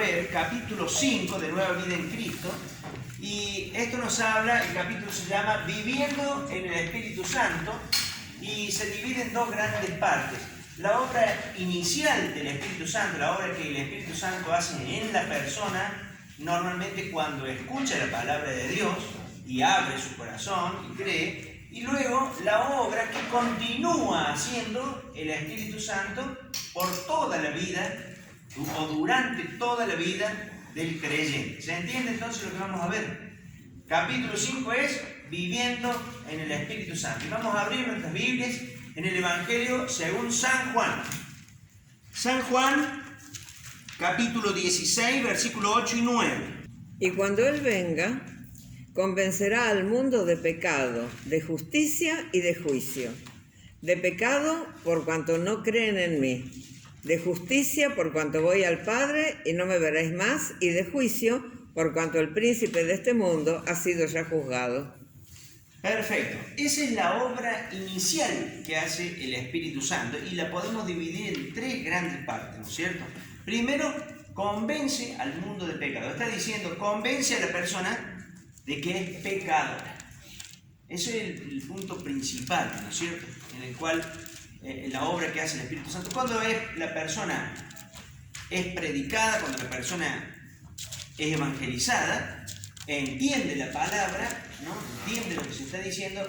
ver capítulo 5 de Nueva Vida en Cristo, y esto nos habla, el capítulo se llama Viviendo en el Espíritu Santo, y se divide en dos grandes partes. La obra inicial del Espíritu Santo, la obra que el Espíritu Santo hace en la persona, normalmente cuando escucha la palabra de Dios y abre su corazón y cree, y luego la obra que continúa haciendo el Espíritu Santo por toda la vida o durante toda la vida del creyente. ¿Se entiende entonces lo que vamos a ver? Capítulo 5 es Viviendo en el Espíritu Santo. Y vamos a abrir nuestras Biblias en el Evangelio según San Juan. San Juan, capítulo 16, versículo 8 y 9. Y cuando Él venga, convencerá al mundo de pecado, de justicia y de juicio. De pecado, por cuanto no creen en mí. De justicia, por cuanto voy al Padre y no me veréis más. Y de juicio, por cuanto el príncipe de este mundo ha sido ya juzgado. Perfecto. Esa es la obra inicial que hace el Espíritu Santo y la podemos dividir en tres grandes partes, ¿no es cierto? Primero, convence al mundo de pecado. Está diciendo, convence a la persona de que es pecadora. Ese es el punto principal, ¿no es cierto? En el cual la obra que hace el Espíritu Santo, cuando la persona es predicada, cuando la persona es evangelizada, entiende la palabra, ¿no? Entiende lo que se está diciendo,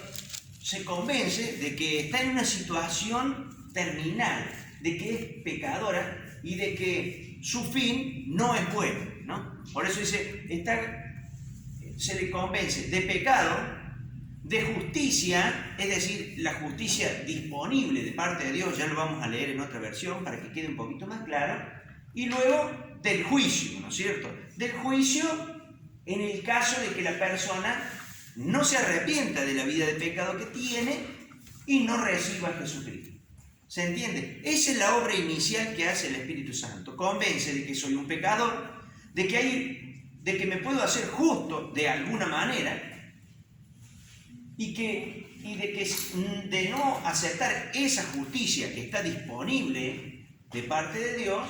se convence de que está en una situación terminal, de que es pecadora y de que su fin no es bueno, ¿no? Por eso dice, se le convence de pecado, de justicia, es decir, la justicia disponible de parte de Dios, ya lo vamos a leer en otra versión para que quede un poquito más claro, y luego del juicio, ¿no es cierto? Del juicio en el caso de que la persona no se arrepienta de la vida de pecado que tiene y no reciba a Jesucristo. ¿Se entiende? Esa es la obra inicial que hace el Espíritu Santo. Convence de que soy un pecador, de que me puedo hacer justo de alguna manera y de no aceptar esa justicia que está disponible de parte de Dios,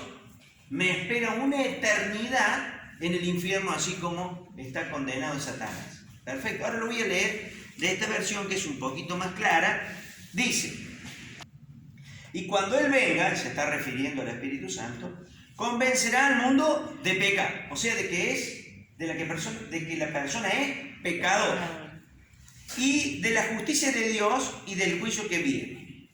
me espera una eternidad en el infierno, así como está condenado Satanás. Perfecto. Ahora lo voy a leer de esta versión que es un poquito más clara. Dice, y cuando Él venga, se está refiriendo al Espíritu Santo, convencerá al mundo de pecado, o sea, de que la persona es pecadora, y de la justicia de Dios y del juicio que viene.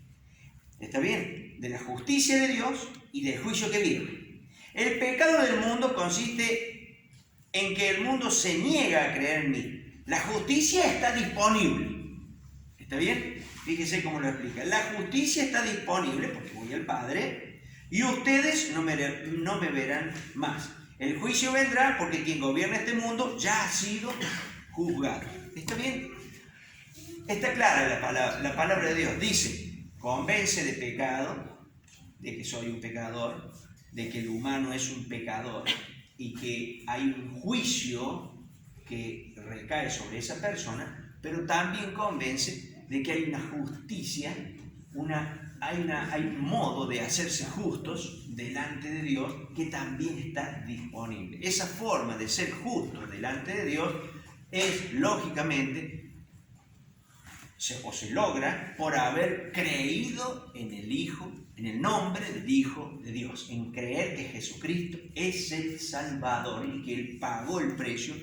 ¿Está bien? De la justicia de Dios y del juicio que viene. El pecado del mundo consiste en que el mundo se niega a creer en mí. La justicia está disponible. ¿Está bien? Fíjese cómo lo explica. La justicia está disponible porque voy al Padre y ustedes no me verán más. El juicio vendrá porque quien gobierna este mundo ya ha sido juzgado. ¿Está bien? Está clara la palabra de Dios. Dice, convence de pecado, de que soy un pecador, de que el humano es un pecador y que hay un juicio que recae sobre esa persona, pero también convence de que hay una justicia, hay un modo de hacerse justos delante de Dios que también está disponible. Esa forma de ser justos delante de Dios es, lógicamente, se logra por haber creído en el nombre del Hijo de Dios, en creer que Jesucristo es el Salvador y que Él pagó el precio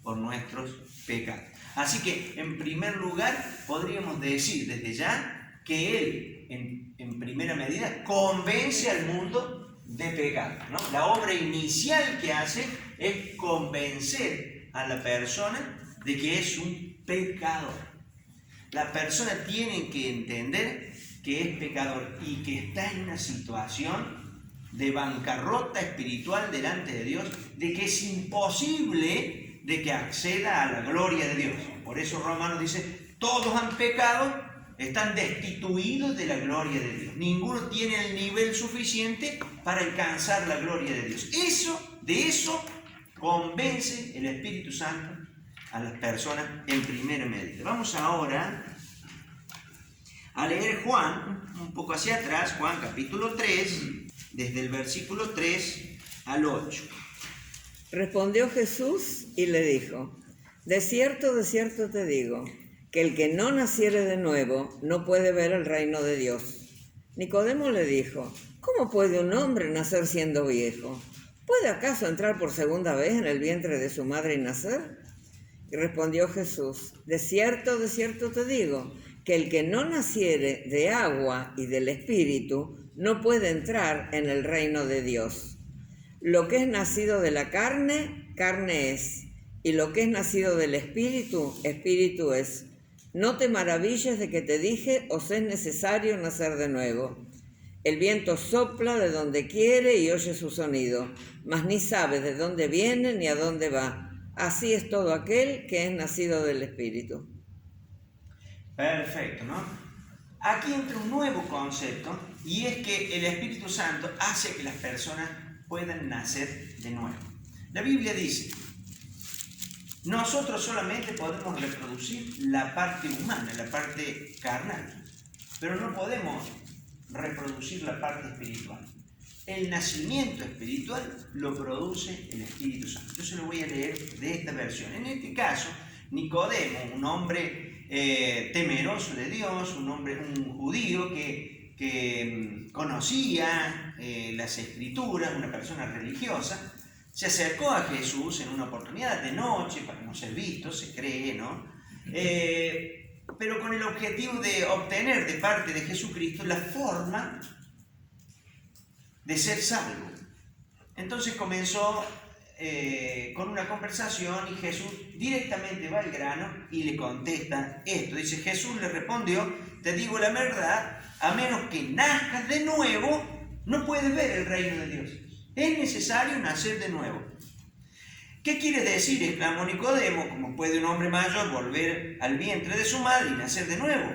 por nuestros pecados. Así que, en primer lugar, podríamos decir desde ya que Él, en primera medida, convence al mundo de pecado, ¿no? La obra inicial que hace es convencer a la persona de que es un pecador. La persona tiene que entender que es pecador y que está en una situación de bancarrota espiritual delante de Dios, de que es imposible de que acceda a la gloria de Dios. Por eso Romanos dice, todos han pecado, están destituidos de la gloria de Dios. Ninguno tiene el nivel suficiente para alcanzar la gloria de Dios. De eso convence el Espíritu Santo a las personas en primera medida. Vamos ahora a leer Juan, un poco hacia atrás, Juan capítulo 3, desde el versículo 3 al 8. Respondió Jesús y le dijo, de cierto te digo, que el que no naciere de nuevo no puede ver el reino de Dios. Nicodemo le dijo, ¿cómo puede un hombre nacer siendo viejo? ¿Puede acaso entrar por segunda vez en el vientre de su madre y nacer? Y respondió Jesús, de cierto te digo, que el que no naciere de agua y del Espíritu no puede entrar en el reino de Dios. Lo que es nacido de la carne, carne es, y lo que es nacido del Espíritu, Espíritu es. No te maravilles de que te dije, os es necesario nacer de nuevo. El viento sopla de donde quiere y oye su sonido, mas ni sabes de dónde viene ni a dónde va. Así es todo aquel que es nacido del Espíritu. Perfecto, ¿no? Aquí entra un nuevo concepto y es que el Espíritu Santo hace que las personas puedan nacer de nuevo. La Biblia dice, nosotros solamente podemos reproducir la parte humana, la parte carnal, pero no podemos reproducir la parte espiritual. El nacimiento espiritual lo produce el Espíritu Santo. Yo se lo voy a leer de esta versión. En este caso, Nicodemo, un hombre temeroso de Dios, un judío que conocía las Escrituras, una persona religiosa, se acercó a Jesús en una oportunidad de noche para no ser visto, se cree, ¿no? Pero con el objetivo de obtener de parte de Jesucristo la forma de ser salvo. Entonces comenzó con una conversación y Jesús directamente va al grano y le contesta esto. Dice, Jesús le respondió, te digo la verdad, a menos que nazcas de nuevo, no puedes ver el reino de Dios. Es necesario nacer de nuevo. ¿Qué quiere decir? Exclamó Nicodemo, ¿cómo puede un hombre mayor volver al vientre de su madre y nacer de nuevo?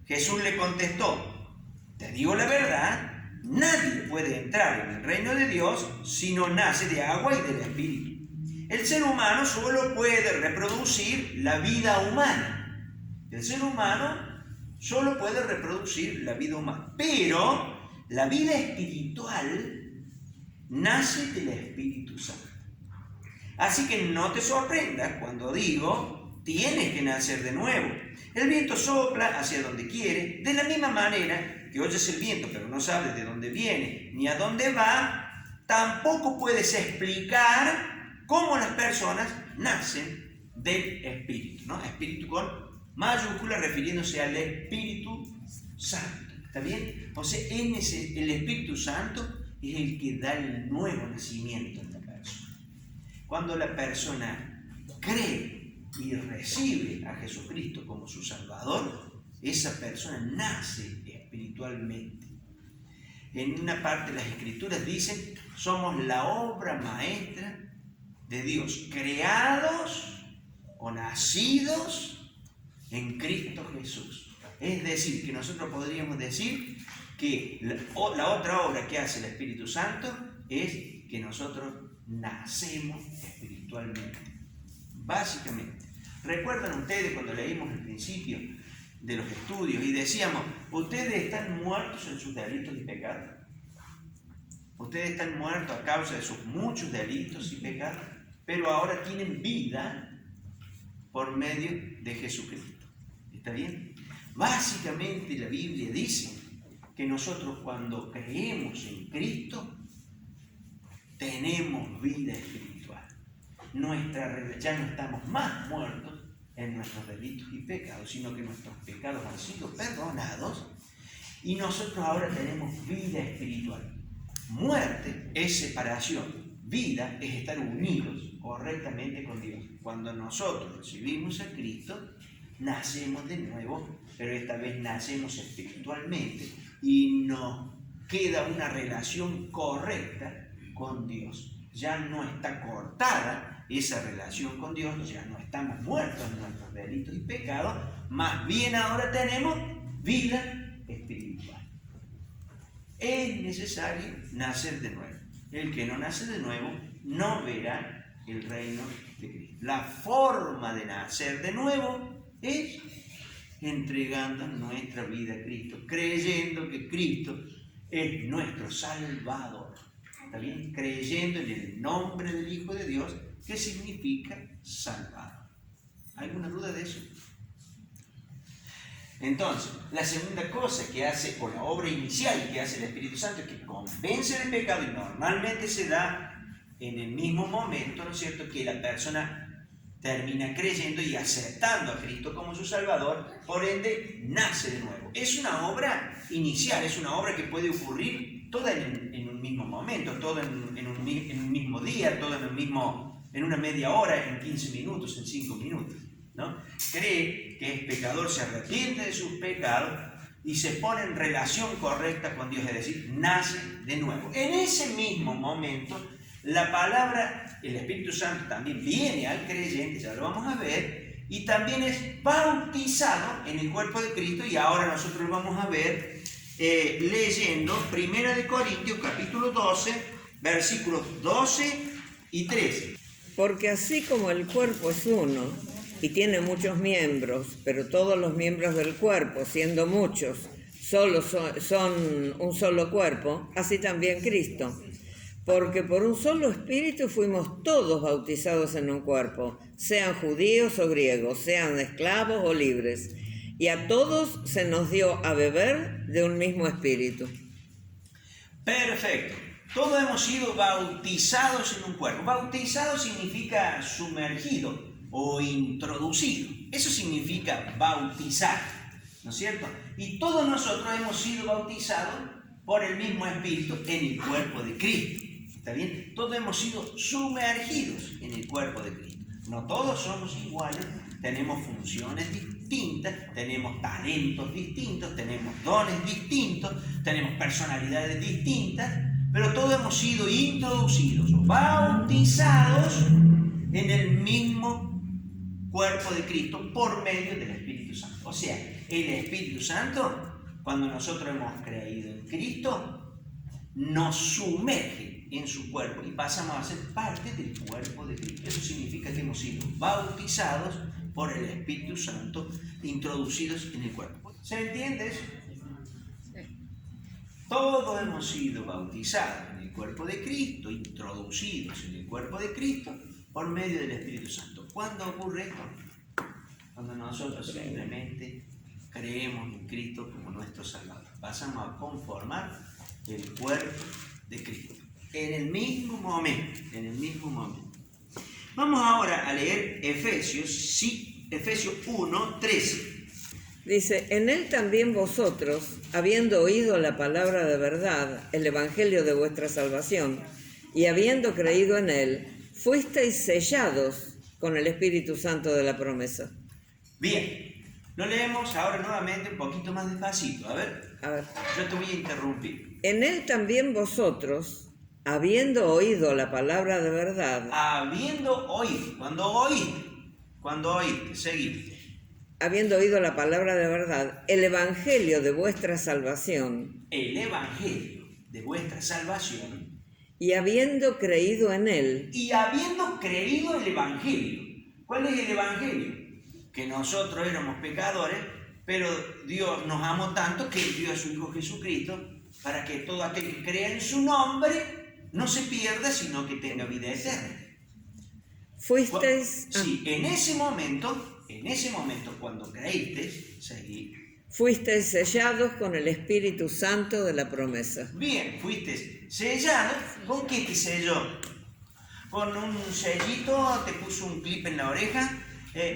Jesús le contestó, te digo la verdad, nadie puede entrar en el reino de Dios si no nace de agua y del Espíritu. El ser humano solo puede reproducir la vida humana. El ser humano solo puede reproducir la vida humana. Pero la vida espiritual nace del Espíritu Santo. Así que no te sorprendas cuando digo, tienes que nacer de nuevo. El viento sopla hacia donde quiere, de la misma manera que oyes el viento, pero no sabes de dónde viene ni a dónde va, tampoco puedes explicar cómo las personas nacen del Espíritu, ¿no? Espíritu con mayúscula refiriéndose al Espíritu Santo. ¿Está bien? O sea, el Espíritu Santo es el que da el nuevo nacimiento en la persona. Cuando la persona cree y recibe a Jesucristo como su Salvador, esa persona nace espiritualmente. En una parte de las Escrituras dicen, somos la obra maestra de Dios, creados o nacidos en Cristo Jesús. Es decir, que nosotros podríamos decir que la otra obra que hace el Espíritu Santo es que nosotros nacemos espiritualmente. Básicamente. ¿Recuerdan ustedes cuando leímos el principio de los estudios y decíamos, ustedes están muertos en sus delitos y pecados? Ustedes están muertos a causa de sus muchos delitos y pecados, pero ahora tienen vida por medio de Jesucristo. ¿Está bien? Básicamente la Biblia dice que nosotros cuando creemos en Cristo tenemos vida espiritual. Ya no estamos más muertos en nuestros delitos y pecados, sino que nuestros pecados han sido perdonados y nosotros ahora tenemos vida espiritual. Muerte es separación, vida es estar unidos correctamente con Dios. Cuando nosotros recibimos a Cristo, nacemos de nuevo, pero esta vez nacemos espiritualmente y nos queda una relación correcta con Dios. Ya no está cortada esa relación con Dios, ya no estamos muertos en nuestros delitos y pecados, más bien ahora tenemos vida espiritual. Es necesario nacer de nuevo. El que no nace de nuevo no verá el reino de Cristo. La forma de nacer de nuevo es entregando nuestra vida a Cristo, creyendo que Cristo es nuestro Salvador. ¿Está bien? Creyendo en el nombre del Hijo de Dios que significa salvado. ¿Alguna duda de eso? Entonces, la segunda cosa que hace, o la obra inicial que hace el Espíritu Santo, es que convence del pecado, y normalmente se da en el mismo momento, ¿no es cierto?, que la persona termina creyendo y aceptando a Cristo como su Salvador, por ende nace de nuevo. Es una obra inicial, es una obra que puede ocurrir toda en un mismo momento, todo en un mismo día, todo en una media hora, en 15 minutos, en 5 minutos, ¿no? Cree que es pecador, se arrepiente de sus pecados y se pone en relación correcta con Dios, es decir, nace de nuevo. En ese mismo momento, la palabra, el Espíritu Santo también viene al creyente, ya lo vamos a ver, y también es bautizado en el cuerpo de Cristo, y ahora nosotros lo vamos a ver leyendo 1 Corintios capítulo 12, versículos 12 y 13. Porque así como el cuerpo es uno y tiene muchos miembros, pero todos los miembros del cuerpo, siendo muchos, solo son un solo cuerpo, así también Cristo. Porque por un solo espíritu fuimos todos bautizados en un cuerpo, sean judíos o griegos, sean esclavos o libres, y a todos se nos dio a beber de un mismo espíritu. Perfecto. Todos hemos sido bautizados en un cuerpo. Bautizado significa sumergido o introducido. Eso significa bautizar, ¿no es cierto? Y todos nosotros hemos sido bautizados por el mismo espíritu en el cuerpo de Cristo. ¿Está bien? Todos hemos sido sumergidos en el cuerpo de Cristo. No todos somos iguales, tenemos funciones distintas, tenemos talentos distintos, tenemos dones distintos, tenemos personalidades distintas, pero todos hemos sido introducidos o bautizados en el mismo cuerpo de Cristo por medio del Espíritu Santo. O sea, el Espíritu Santo, cuando nosotros hemos creído en Cristo, nos sumerge en su cuerpo y pasamos a ser parte del cuerpo de Cristo. Eso significa que hemos sido bautizados por el Espíritu Santo, introducidos en el cuerpo. ¿Se entiende eso? Todos hemos sido bautizados en el cuerpo de Cristo, introducidos en el cuerpo de Cristo por medio del Espíritu Santo. ¿Cuándo ocurre esto? Cuando nosotros simplemente creemos en Cristo como nuestro Salvador. Pasamos a conformar el cuerpo de Cristo. En el mismo momento, Vamos ahora a leer Efesios 1, 13. Dice, en él también vosotros, habiendo oído la palabra de verdad, el evangelio de vuestra salvación, y habiendo creído en él, fuisteis sellados con el Espíritu Santo de la promesa. Bien, lo leemos ahora nuevamente un poquito más despacito. A ver, yo te voy a interrumpir. En él también vosotros, habiendo oído la palabra de verdad. Habiendo oído. Cuando oíste, seguiste. Habiendo oído la palabra de verdad, el evangelio de vuestra salvación. El evangelio de vuestra salvación. Y habiendo creído en él. Y habiendo creído el evangelio. ¿Cuál es el evangelio? Que nosotros éramos pecadores, pero Dios nos amó tanto que dio a su Hijo Jesucristo para que todo aquel que crea en su nombre no se pierda, sino que tenga vida eterna. Fuisteis... Sí, en ese momento, cuando creíste, seguí. Fuisteis sellados con el Espíritu Santo de la promesa. Bien, fuiste sellado. ¿Con qué te selló? ¿Con un sellito? ¿Te puso un clip en la oreja?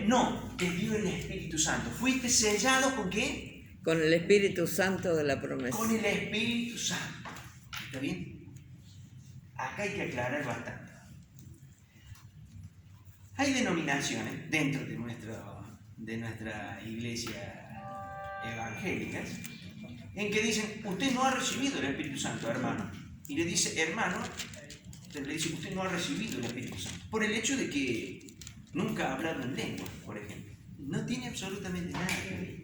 No, te dio el Espíritu Santo. ¿Fuiste sellado con qué? Con el Espíritu Santo de la promesa. Con el Espíritu Santo. ¿Está bien? Acá hay que aclarar bastante. Hay denominaciones dentro de nuestra iglesia evangélica en que dicen, usted no ha recibido el Espíritu Santo, hermano. Y le dice, hermano, le dice, usted no ha recibido el Espíritu Santo. Por el hecho de que nunca ha hablado en lengua, por ejemplo. No tiene absolutamente nada que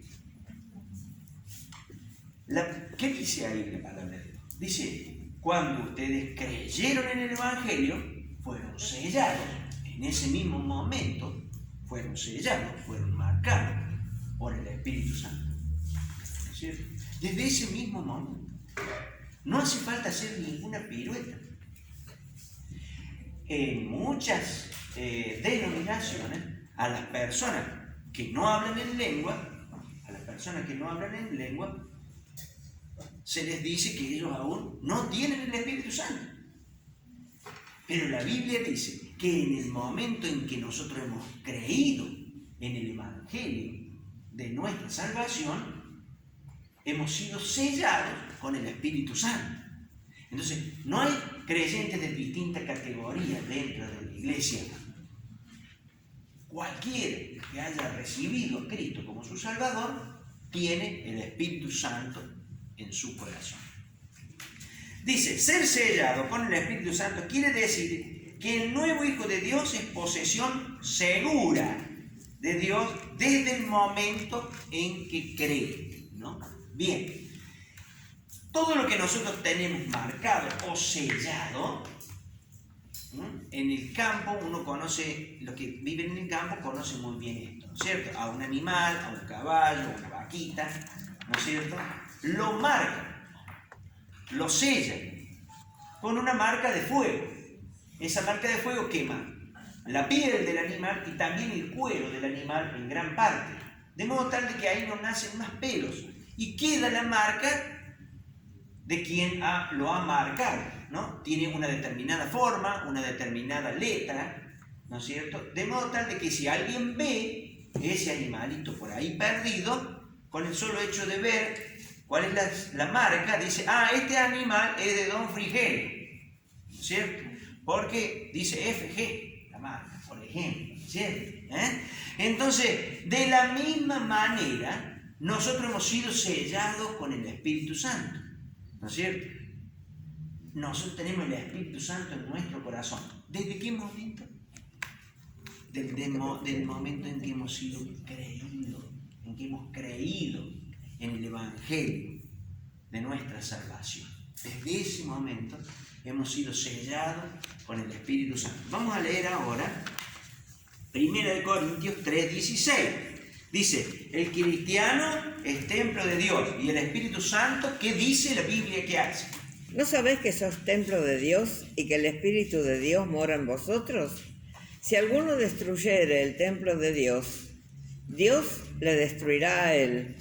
ver. ¿Qué dice ahí la palabra de Dios? Dice, cuando ustedes creyeron en el Evangelio, fueron sellados. En ese mismo momento, fueron sellados, fueron marcados por el Espíritu Santo. ¿No es cierto? Desde ese mismo momento. No hace falta hacer ninguna pirueta. En muchas denominaciones, a las personas que no hablan en lengua, se les dice que ellos aún no tienen el Espíritu Santo. Pero la Biblia dice que en el momento en que nosotros hemos creído en el Evangelio de nuestra salvación, hemos sido sellados con el Espíritu Santo. Entonces, no hay creyentes de distintas categorías dentro de la iglesia. Cualquiera que haya recibido a Cristo como su Salvador, tiene el Espíritu Santo en su corazón. Dice, ser sellado con el Espíritu Santo quiere decir que el nuevo Hijo de Dios es posesión segura de Dios desde el momento en que cree, ¿no? Bien, todo lo que nosotros tenemos marcado o sellado, ¿no? En el campo, uno conoce, los que viven en el campo conocen muy bien esto, ¿no es cierto? A un animal, a un caballo, a una vaquita, ¿no es cierto? Lo marcan, lo sellan con una marca de fuego. Esa marca de fuego quema la piel del animal y también el cuero del animal en gran parte, de modo tal de que ahí no nacen más pelos y queda la marca de quien lo ha marcado, ¿no? Tiene una determinada forma, una determinada letra, ¿no es cierto? De modo tal de que si alguien ve ese animalito por ahí perdido, con el solo hecho de ver cuál es la marca, dice, este animal es de Don Frigerio, ¿no es cierto? Porque dice FG, la marca, por ejemplo, ¿cierto? Entonces, de la misma manera, nosotros hemos sido sellados con el Espíritu Santo, ¿no es cierto? Nosotros tenemos el Espíritu Santo en nuestro corazón. ¿Desde qué momento? Del momento en que hemos sido creídos, en que hemos creído en el Evangelio de nuestra salvación. Desde ese momento hemos sido sellados con el Espíritu Santo. Vamos a leer ahora 1 Corintios 3:16. Dice, el cristiano es templo de Dios y el Espíritu Santo, ¿qué dice la Biblia que hace? ¿No sabéis que sos templo de Dios y que el Espíritu de Dios mora en vosotros? Si alguno destruyere el templo de Dios, Dios le destruirá a él,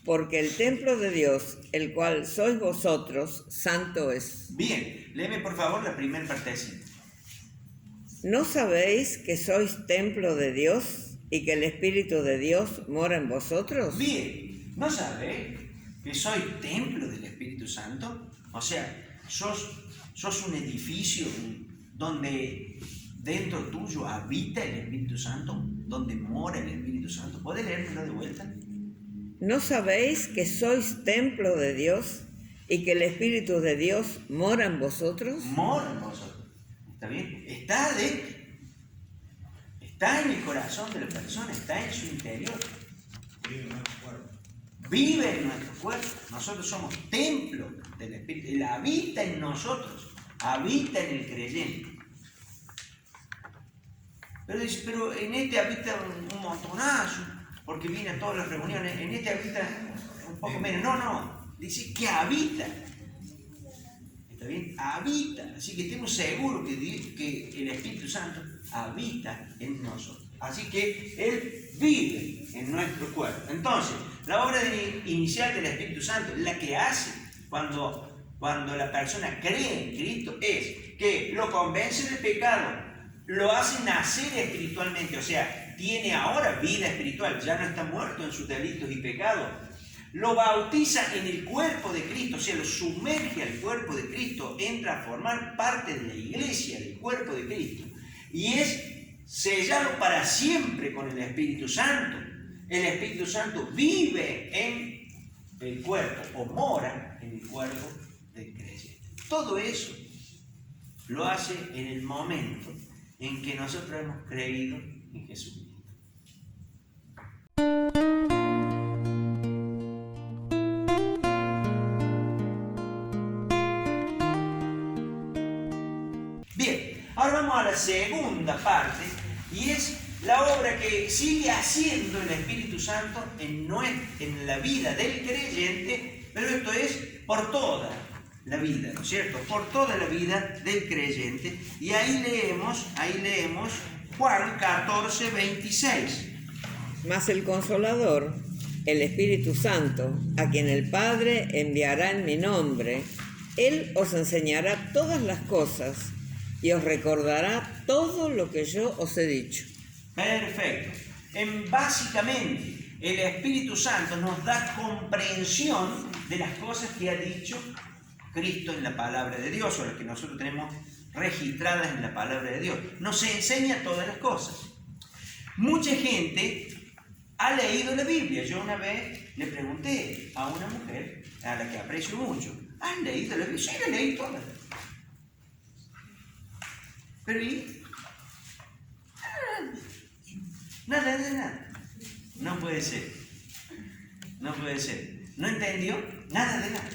porque el templo de Dios, el cual sois vosotros, santo es. Bien, léeme por favor la primera partecita. ¿No sabéis que sois templo de Dios y que el Espíritu de Dios mora en vosotros? Bien, ¿no sabéis que sois templo del Espíritu Santo? O sea, sos un edificio donde dentro tuyo habita el Espíritu Santo, donde mora el Espíritu Santo. ¿Puedes leérmelo de vuelta? ¿No sabéis que sois templo de Dios y que el Espíritu de Dios mora en vosotros? Mora en vosotros. ¿Está bien? Está adentro. Está en el corazón de la persona, está en su interior. Vive en nuestro cuerpo. Nosotros somos templo del Espíritu. Él habita en nosotros, habita en el creyente. Pero dice, pero en este habita un montonazo, porque viene a todas las reuniones, en este habita un poco menos. No, dice que habita. ¿Está bien? Habita. Así que estemos seguros que el Espíritu Santo habita en nosotros. Así que Él vive en nuestro cuerpo. Entonces, la obra inicial del Espíritu Santo, la que hace cuando la persona cree en Cristo, es que lo convence del pecado, lo hace nacer espiritualmente, o sea, tiene ahora vida espiritual, ya no está muerto en sus delitos y pecados. Lo bautiza en el cuerpo de Cristo, o sea, lo sumerge al cuerpo de Cristo, entra a formar parte de la iglesia, del cuerpo de Cristo. Y es sellado para siempre con el Espíritu Santo. El Espíritu Santo vive en el cuerpo, o mora en el cuerpo del creyente. Todo eso lo hace en el momento en que nosotros hemos creído en Jesucristo. Bien, ahora vamos a la segunda parte, y es la obra que sigue haciendo el Espíritu Santo en la vida del creyente, pero esto es por toda la vida, ¿no es cierto? Por toda la vida del creyente. Y ahí leemos Juan 14, 26. Mas el Consolador, el Espíritu Santo, a quien el Padre enviará en mi nombre, Él os enseñará todas las cosas y os recordará todo lo que yo os he dicho. Perfecto. Básicamente, el Espíritu Santo nos da comprensión de las cosas que ha dicho Cristo en la palabra de Dios, o las que nosotros tenemos registradas en la palabra de Dios. Nos enseña todas las cosas. Mucha gente ha leído la Biblia. Yo una vez le pregunté a una mujer, a la que aprecio mucho, ¿has leído la Biblia? Sí, la leí toda. Pero ¿y? Nada de nada. No puede ser. No puede ser. ¿No entendió? Nada de nada.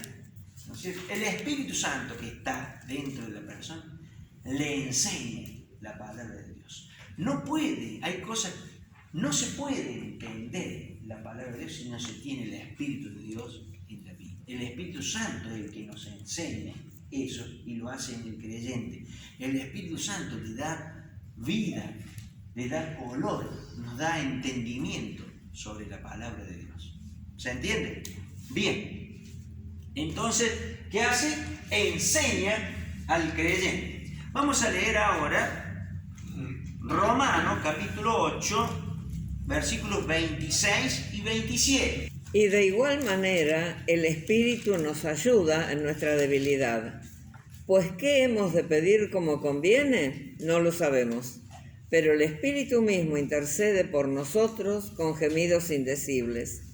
¿No es cierto? El Espíritu Santo que está dentro de la persona le enseña la palabra de Dios. No puede, hay cosas, no se puede entender la palabra de Dios si no se tiene el Espíritu de Dios en la vida. El Espíritu Santo es el que nos enseña eso y lo hace en el creyente. El Espíritu Santo le da vida, le da color, nos da entendimiento sobre la palabra de Dios. ¿Se entiende? Bien. Entonces, ¿qué hace? Enseña al creyente. Vamos a leer ahora Romanos capítulo 8, versículos 26 y 27. Y de igual manera, el Espíritu nos ayuda en nuestra debilidad. Pues, ¿qué hemos de pedir como conviene? No lo sabemos. Pero el Espíritu mismo intercede por nosotros con gemidos indecibles.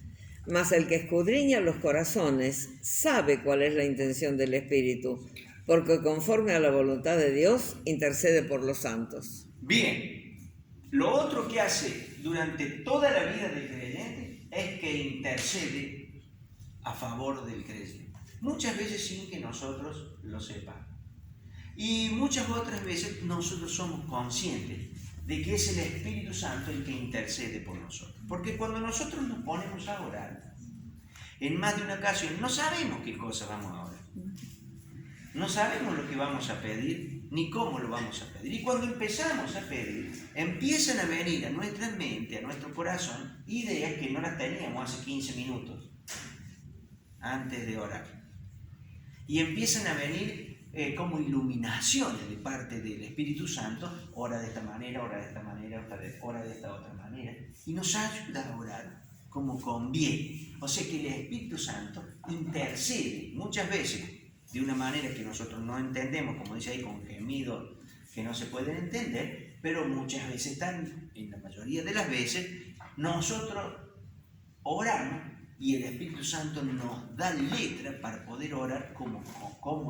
Mas el que escudriña los corazones sabe cuál es la intención del Espíritu, porque conforme a la voluntad de Dios intercede por los santos. Bien, lo otro que hace durante toda la vida del creyente es que intercede a favor del creyente. Muchas veces sin que nosotros lo sepamos. Y muchas otras veces nosotros somos conscientes de que es el Espíritu Santo el que intercede por nosotros. Porque cuando nosotros nos ponemos a orar, en más de una ocasión, no sabemos qué cosa vamos a orar. No sabemos lo que vamos a pedir, ni cómo lo vamos a pedir. Y cuando empezamos a pedir, empiezan a venir a nuestra mente, a nuestro corazón, ideas que no las teníamos hace 15 minutos antes de orar. Y empiezan a venir como iluminaciones de parte del Espíritu Santo, ora de esta manera, ora de esta manera, ora de esta otra manera, y nos ayuda a orar como conviene. O sea que el Espíritu Santo intercede muchas veces de una manera que nosotros no entendemos, como dice ahí, con gemidos que no se pueden entender, pero muchas veces, en la mayoría de las veces, nosotros oramos y el Espíritu Santo nos da letra para poder orar como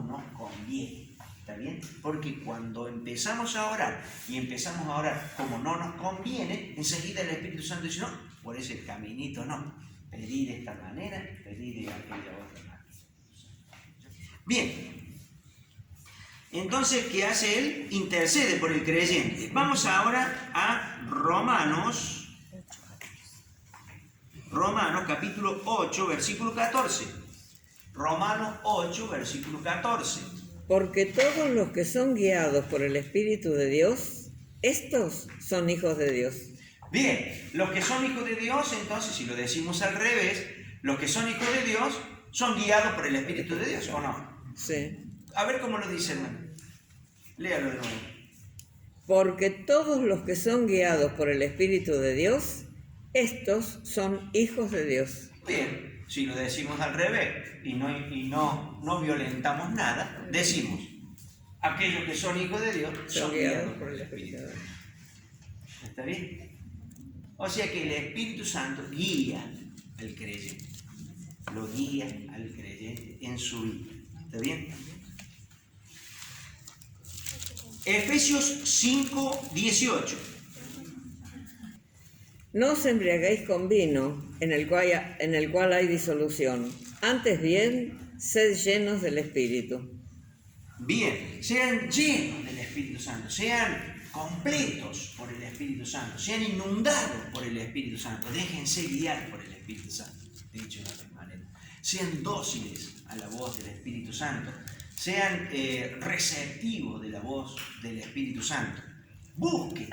nos conviene. ¿Está bien? Porque cuando empezamos a orar y empezamos a orar como no nos conviene, enseguida el Espíritu Santo dice, no, por ese caminito no, pedí de esta manera, pedí de aquella otra manera. Bien, entonces, ¿qué hace él? Intercede por el creyente. Vamos ahora a Romanos capítulo 8, versículo 14. Romanos 8, versículo 14. Porque todos los que son guiados por el Espíritu de Dios, estos son hijos de Dios. Bien, los que son hijos de Dios, entonces, si lo decimos al revés, los que son hijos de Dios son guiados por el Espíritu de Dios, ¿o no? Sí. A ver cómo lo dice, hermano. Léalo de nuevo. Porque todos los que son guiados por el Espíritu de Dios, estos son hijos de Dios. Bien, si lo decimos al revés y no violentamos nada, decimos, aquellos que son hijos de Dios son guiados por el Espíritu. ¿Está bien? O sea que el Espíritu Santo guía al creyente, lo guía al creyente en su vida. ¿Está bien? Efesios 5, 18. No os embriaguéis con vino, en el cual hay disolución. Antes bien, sed llenos del Espíritu. Bien, sean llenos del Espíritu Santo, sean completos por el Espíritu Santo, sean inundados por el Espíritu Santo, déjense guiar por el Espíritu Santo, dicho de otra manera. Sean dóciles a la voz del Espíritu Santo, sean receptivos de la voz del Espíritu Santo. Busquen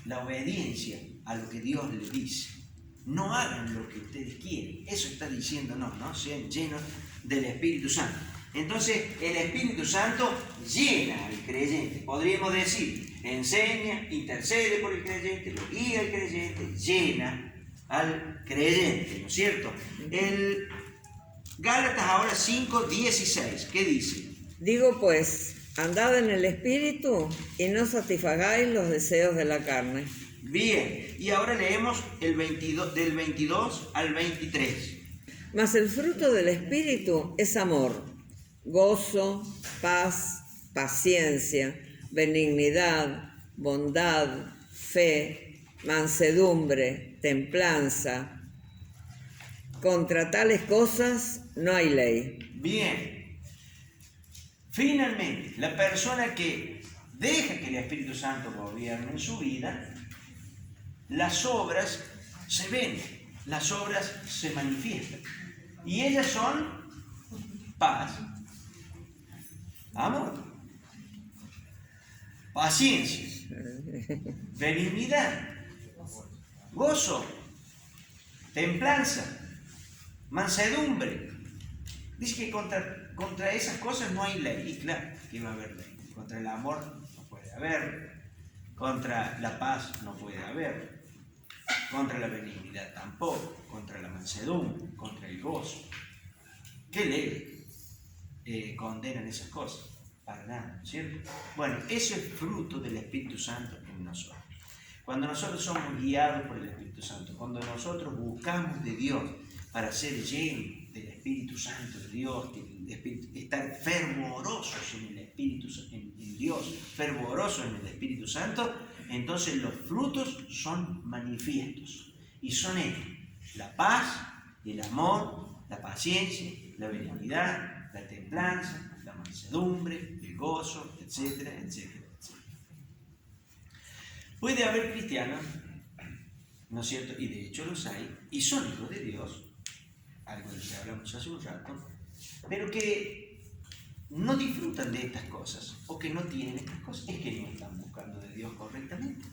la obediencia a lo que Dios le dice. No hagan lo que ustedes quieren. Eso está diciéndonos, ¿no? Sean llenos del Espíritu Santo. Entonces, el Espíritu Santo llena al creyente. Podríamos decir, enseña, intercede por el creyente, lo guía al creyente, llena al creyente, ¿no es cierto? El Gálatas ahora 5:16, ¿qué dice? Digo pues, andad en el Espíritu y no satisfagáis los deseos de la carne. Bien, y ahora leemos el 22, del 22 al 23. Mas el fruto del Espíritu es amor, gozo, paz, paciencia, benignidad, bondad, fe, mansedumbre, templanza. Contra tales cosas no hay ley. Bien, finalmente, la persona que deja que el Espíritu Santo gobierne en su vida, las obras se ven, las obras se manifiestan. Y ellas son paz, amor, paciencia, benignidad, gozo, templanza, mansedumbre. Dice que contra esas cosas no hay ley. Y claro que va a haber ley. Contra el amor no puede haber. Contra la paz no puede haber. Contra la benignidad tampoco. Contra la mansedumbre, contra el gozo. ¿Qué ley condenan esas cosas? Para nada, ¿cierto? Bueno, eso es fruto del Espíritu Santo en nosotros. Cuando nosotros somos guiados por el Espíritu Santo, cuando nosotros buscamos de Dios para ser llenos del Espíritu Santo de Dios, estar fervorosos en el Espíritu, en Dios, fervorosos en el Espíritu Santo, entonces los frutos son manifiestos. Y son estos: la paz, el amor, la paciencia, la benignidad, la templanza, la mansedumbre, el gozo, etcétera, etcétera, etcétera. Puede haber cristianos, ¿no es cierto? Y de hecho los hay, y son hijos de Dios, algo de lo que hablamos hace un rato, pero que no disfrutan de estas cosas, o que no tienen estas cosas. Es que no están buscando de Dios correctamente.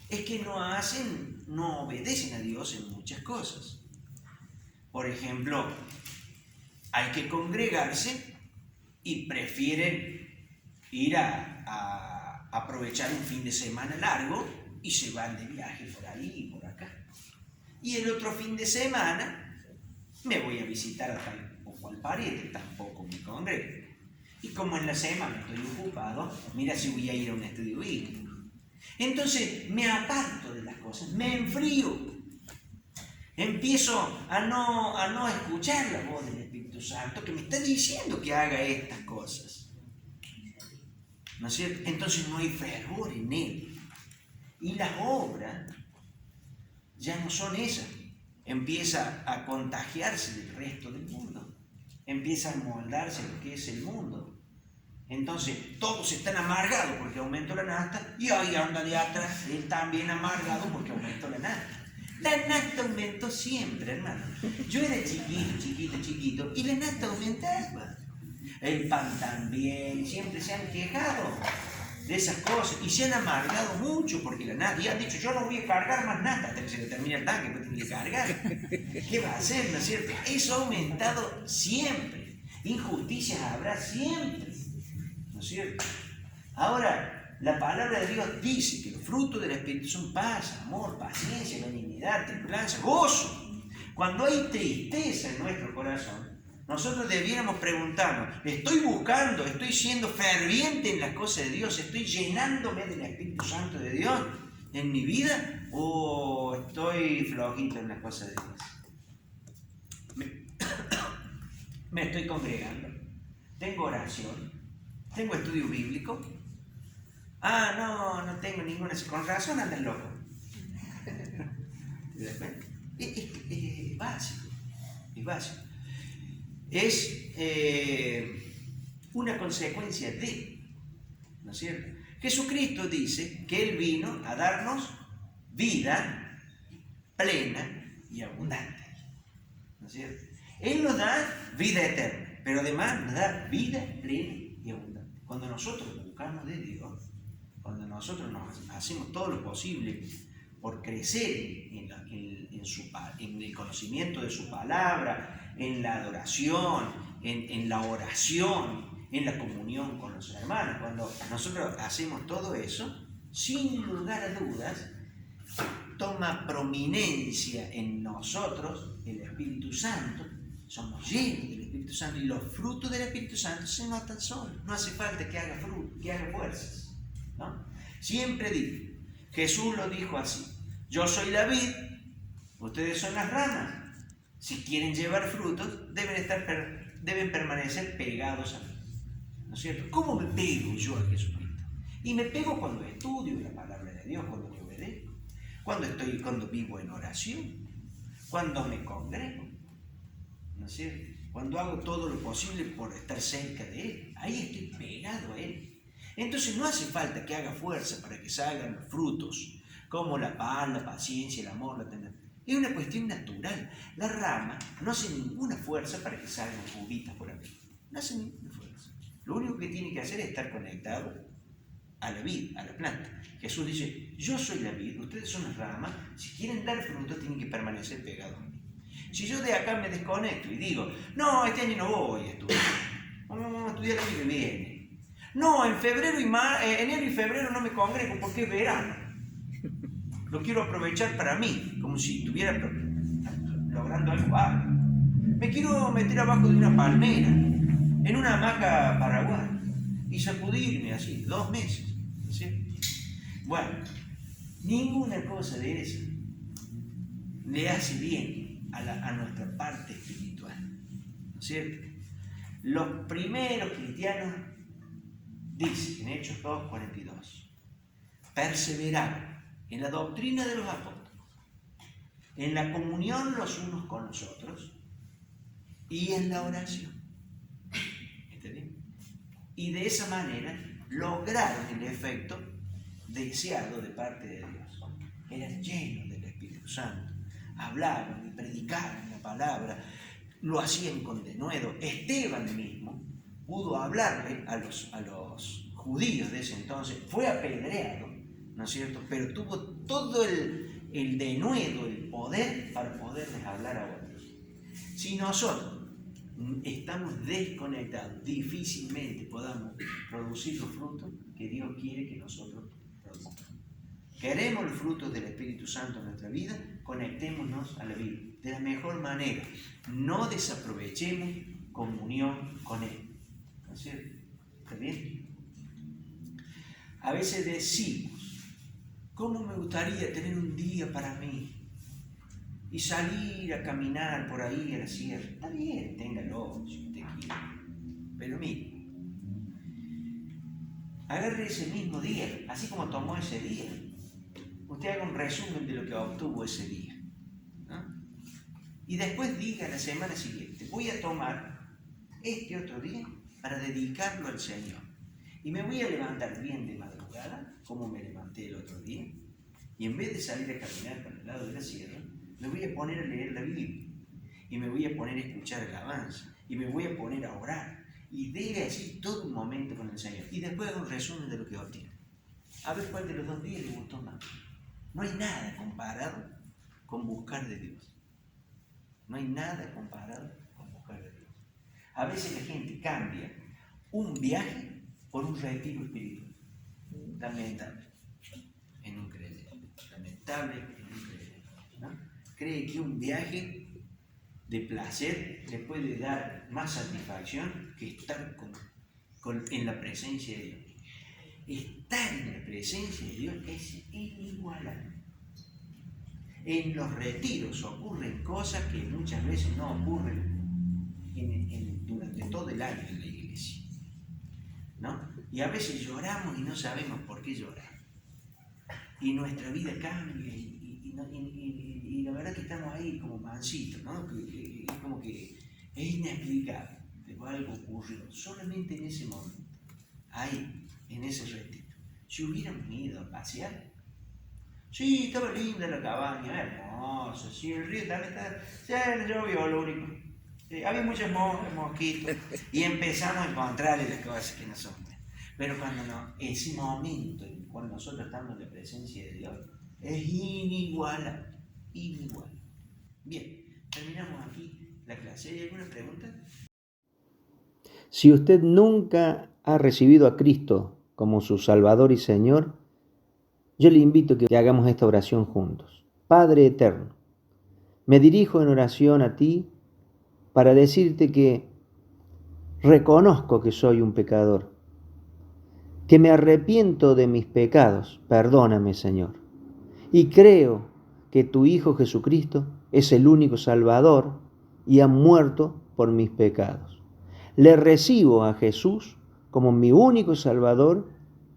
Es que no obedecen a Dios en muchas cosas. Por ejemplo, hay que congregarse y prefieren ir a aprovechar un fin de semana largo y se van de viaje por ahí y por acá. Y el otro fin de semana me voy a visitar a tal o cual pariente, tampoco me congrego. Y como en la semana estoy ocupado, mira si voy a ir a un estudio bíblico. Entonces me aparto de las cosas, me enfrío. Empiezo a no escuchar la voz del Espíritu Santo que me está diciendo que haga estas cosas. ¿No es cierto? Entonces no hay fervor en él. Y las obras ya no son esas. Empieza a contagiarse del resto del mundo. Empieza a moldarse lo que es el mundo. Entonces todos están amargados porque aumentó la nafta, y ahí anda de atrás él también amargado porque aumentó la nafta. La nafta aumentó siempre, hermano. Yo era chiquito, y la nafta aumentaba. El pan también, siempre se han quejado de esas cosas y se han amargado mucho porque la nafta, y han dicho: yo no voy a cargar más nafta hasta que se le termine el tanque, pues tiene que cargar. ¿Qué va a hacer, no es cierto? Eso ha aumentado siempre. Injusticias habrá siempre, ¿no es cierto? Ahora, la palabra de Dios dice que los frutos del Espíritu son paz, amor, paciencia, benignidad, templanza, gozo. Cuando hay tristeza en nuestro corazón, nosotros debiéramos preguntarnos: ¿estoy buscando, estoy siendo ferviente en las cosas de Dios, estoy llenándome del Espíritu Santo de Dios en mi vida, o estoy flojito en las cosas de Dios? Me estoy congregando, tengo oración, tengo estudio bíblico. No tengo ninguna. Con razón andan loco. Es básico, es básico. Es una consecuencia de, ¿no es cierto? Jesucristo dice que Él vino a darnos vida plena y abundante, ¿no es cierto? Él nos da vida eterna, pero además nos da vida plena y abundante. Cuando nosotros buscamos de Dios, cuando nosotros hacemos todo lo posible por crecer en el conocimiento de su palabra, en la adoración, en la oración, en la comunión con los hermanos, cuando nosotros hacemos todo eso, sin lugar a dudas, toma prominencia en nosotros el Espíritu Santo, somos llenos del Espíritu Santo y los frutos del Espíritu Santo se notan solos, no hace falta que haga fruto, que haga fuerzas, ¿no? Siempre digo, Jesús lo dijo así, yo soy la vid, ustedes son las ramas, si quieren llevar frutos deben permanecer pegados a mí, ¿no es cierto? ¿Cómo me pego yo a Jesucristo? Y me pego cuando estudio la palabra de Dios, cuando le obedezco, cuando vivo en oración, cuando me congrego, ¿no es cierto? Cuando hago todo lo posible por estar cerca de Él, ahí estoy pegado a Él. Entonces no hace falta que haga fuerza para que salgan los frutos, como la paz, la paciencia, el amor, la tenacidad. Es una cuestión natural. La rama no hace ninguna fuerza para que salgan juguitas por aquí. No hace ninguna fuerza. Lo único que tiene que hacer es estar conectado a la vid, a la planta. Jesús dice, yo soy la vid, ustedes son las ramas, si quieren dar frutos tienen que permanecer pegados a mí. Si yo de acá me desconecto y digo, no, este año no voy a estudiar, vamos a estudiar el año que viene. No, en enero y febrero no me congrego porque es verano. Lo quiero aprovechar para mí, como si estuviera logrando algo bárbaro. Me quiero meter abajo de una palmera, en una hamaca paraguaya, y sacudirme así, 2 meses. ¿Sí? Bueno, ninguna cosa de eso le hace bien a nuestra parte espiritual, ¿no es cierto? Los primeros cristianos dicen en Hechos 2:42, perseveraron en la doctrina de los apóstoles, en la comunión los unos con los otros y en la oración. ¿Está bien? Y de esa manera lograron el efecto deseado de parte de Dios. Eran llenos del Espíritu Santo, hablaban y predicaban la palabra, lo hacían con denuedo. Esteban mismo pudo hablarle a los judíos de ese entonces, fue apedreado, ¿no es cierto? Pero tuvo todo el denuedo, el poder para poderles hablar a otros. Si nosotros estamos desconectados, difícilmente podamos producir los frutos que Dios quiere que nosotros produzcamos. Queremos los frutos del Espíritu Santo en nuestra vida, conectémonos a la vida de la mejor manera. No desaprovechemos comunión con Él. ¿No es cierto? ¿Está bien? A veces decimos, ¿cómo me gustaría tener un día para mí? Y salir a caminar por ahí a la sierra. Está bien, téngalo si usted quiere. Pero mire, agarre ese mismo día, así como tomó ese día. Usted haga un resumen de lo que obtuvo ese día, ¿no? Y después diga la semana siguiente, voy a tomar este otro día para dedicarlo al Señor. Y me voy a levantar bien de madrugada, como me levanté el otro día, y en vez de salir a caminar por el lado de la sierra, me voy a poner a leer la Biblia, y me voy a poner a escuchar alabanza, y me voy a poner a orar, y dele así todo un momento con el Señor. Y después hago un resumen de lo que obtiene. A ver cuál de los 2 días le gustó más. No hay nada comparado con buscar de Dios. No hay nada comparado con buscar de Dios. A veces la gente cambia un viaje por un retiro espiritual. Lamentable en un creyente. Lamentable en un creyente, ¿no? Cree que un viaje de placer le puede dar más satisfacción que estar en la presencia de Dios. Estar en la presencia de Dios es inigualable. En los retiros ocurren cosas que muchas veces no ocurren durante todo el año en la iglesia, ¿no? Y a veces lloramos y no sabemos por qué llorar. Y nuestra vida cambia y la verdad que estamos ahí como mansitos, ¿no? Es como que es inexplicable, pero algo ocurrió solamente en ese momento, ahí, en ese retiro. Si hubiéramos ido a pasear, sí, estaba linda la cabaña, hermosa, sí, el río también estaba, ya no llovió, lo único. Había muchos mosquitos y empezamos a encontrarle las cosas que no son buenas. Pero cuando no, ese momento en cuando nosotros estamos en la presencia de Dios es inigualable. Inigualable. Bien, terminamos aquí la clase. ¿Hay alguna pregunta? Si usted nunca ha recibido a Cristo como su Salvador y Señor, yo le invito a que hagamos esta oración juntos. Padre eterno, me dirijo en oración a ti para decirte que reconozco que soy un pecador, que me arrepiento de mis pecados, perdóname, Señor, y creo que tu Hijo Jesucristo es el único Salvador y ha muerto por mis pecados. Le recibo a Jesús como mi único Salvador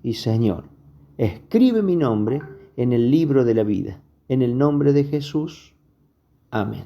y Señor. Escribe mi nombre en el libro de la vida. En el nombre de Jesús. Amén.